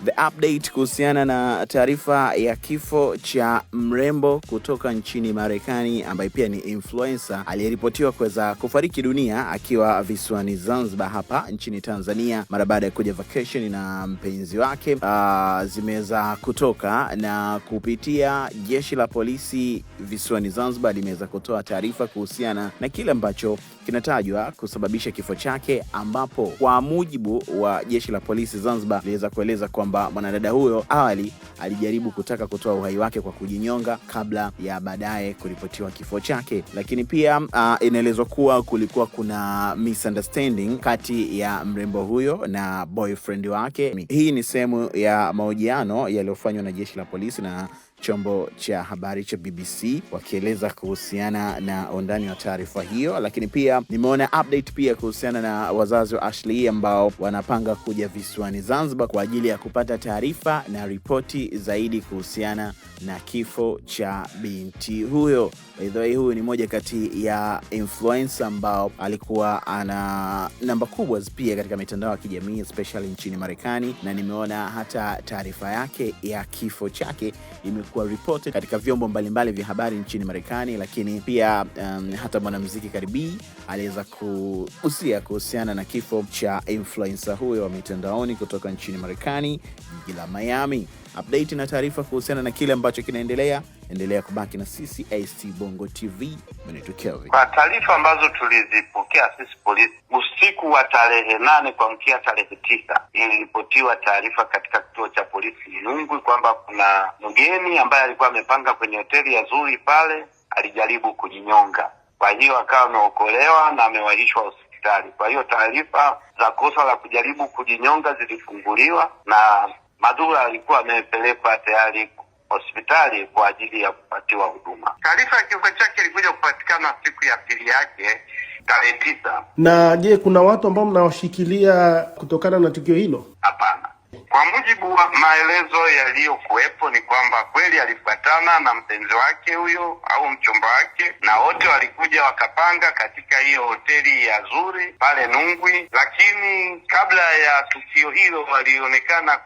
The update kuhusiana na taarifa ya kifo cha mrembo kutoka nchini Marekani ambaye pia ni influencer aliyeripotiwa kuweza kufariki dunia akiwa visiwani Zanzibar hapa nchini Tanzania mara baada ya kuja vacation na mpenzi wake zimeweza kutoka, na kupitia jeshi la polisi visiwani Zanzibar limeweza kutoa taarifa kuhusiana na kile ambacho kinatajwa kusababisha kifo chake, ambapo kwa mujibu wa jeshi la polisi Zanzibar liweza kueleza kwamba mwanadada huyo awali alijaribu kutaka kutoa uhai wake kwa kujinyonga kabla ya baadaye kuripotiwa kifo chake. Lakini pia inaelezwa kuwa kulikuwa kuna misunderstanding kati ya mrembo huyo na boyfriend wake. Hii ni sehemu ya mahojiano yaliyofanywa na jeshi la polisi na chombo cha habari cha BBC wakieleza kuhusiana na undani wa taarifa hiyo. Lakini pia nimeona update pia kuhusiana na wazazi wa Ashley ambao wanapanga kuja visiwani Zanzibar kwa ajili ya kupata taarifa na ripoti zaidi kuhusiana na kifo cha binti huyo. By the way, huyu ni moja kati ya influencer ambao alikuwa ana namba kubwa pia katika mitandao ya kijamii especially nchini Marekani, na nimeona hata taarifa yake ya kifo chake imekuwa reported katika vyombo mbalimbali vya habari nchini Marekani. Lakini pia hata mwanamuziki Cardi B aliweza kuhusia kuhusiana na kifo cha influencer huyo wa mitandaoni kutoka nchini Marekani, jiji la Miami. Update na taarifa kuhusiana na kile ambacho kinaendelea, endelea kubaki na sisi ST Bongo TV. Mimi Kelvin. Kwa taarifa ambazo tulizipokea sisi polisi usiku wa tarehe 8 kuamkia tarehe 9, iliripotiwa taarifa katika kituo cha polisi Nungwi kwamba kuna mgeni ambaye alikuwa amepanga kwenye hoteli ya Zuri pale alijaribu kujinyonga. Kwa hiyo akawa ameokolewa na amewahishwa hospitali. Kwa hiyo taarifa za kosa la kujaribu kujinyonga zilifunguliwa na Madura alikuwa amepelekwa tayari hospitali kwa ajili ya kupatiwa huduma. Taarifa ya kifo chake ilikuja kupatikana siku ya pili yake tarehe 9. Na je, kuna watu ambao mnawashikilia kutokana na tukio hilo? Hapana. Kwa mujibu wa maelezo yaliyokuwepo ni kwamba kweli alifuatana na mpenzi wake huyo au mchumba wake, na wote walikuja wakapanga katika hiyo hoteli ya Zuri pale Nungwi, lakini kabla ya tukio hilo walionekana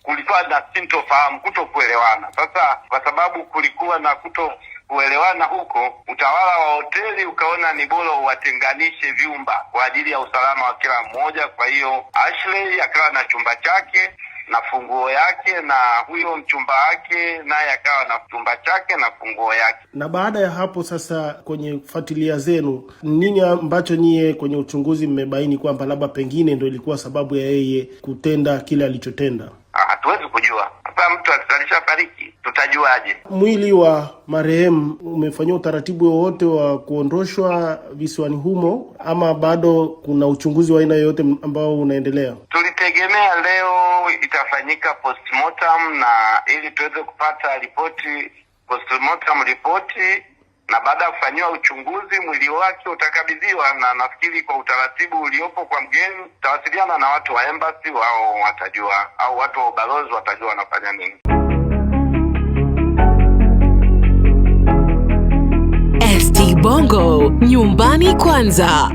kulikuwa na sintofahamu, kutokuelewana. Sasa kwa sababu kulikuwa na kutokuelewana huko, utawala wa hoteli ukaona ni bora uwatenganishe vyumba kwa ajili ya usalama wa kila mmoja. Kwa hiyo Ashley akawa na chumba chake na funguo yake, na huyo mchumba wake naye akawa na chumba chake na funguo yake. Na baada ya hapo sasa, kwenye fuatilia zenu, nini ambacho nyie kwenye uchunguzi mmebaini kwamba labda pengine ndio ilikuwa sababu ya yeye kutenda kile alichotenda? Hatuwezi kujua. Hapa mtu akizalisha fariki, tutajuaje? Mwili wa marehemu umefanywa utaratibu wowote wa kuondoshwa visiwani humo, ama bado kuna uchunguzi wa aina yoyote ambao unaendelea? Tulitegemea leo itafanyika postmortem, na ili tuweze kupata postmortem ripoti, na baada ya kufanywa uchunguzi mwili wake utakabidhiwa, na nafikiri kwa utaratibu uliopo kwa mgeni tawasiliana na watu wa embassy, wao watajua, au watu wa ubalozi watajua wanafanya nini. ST Bongo, nyumbani kwanza.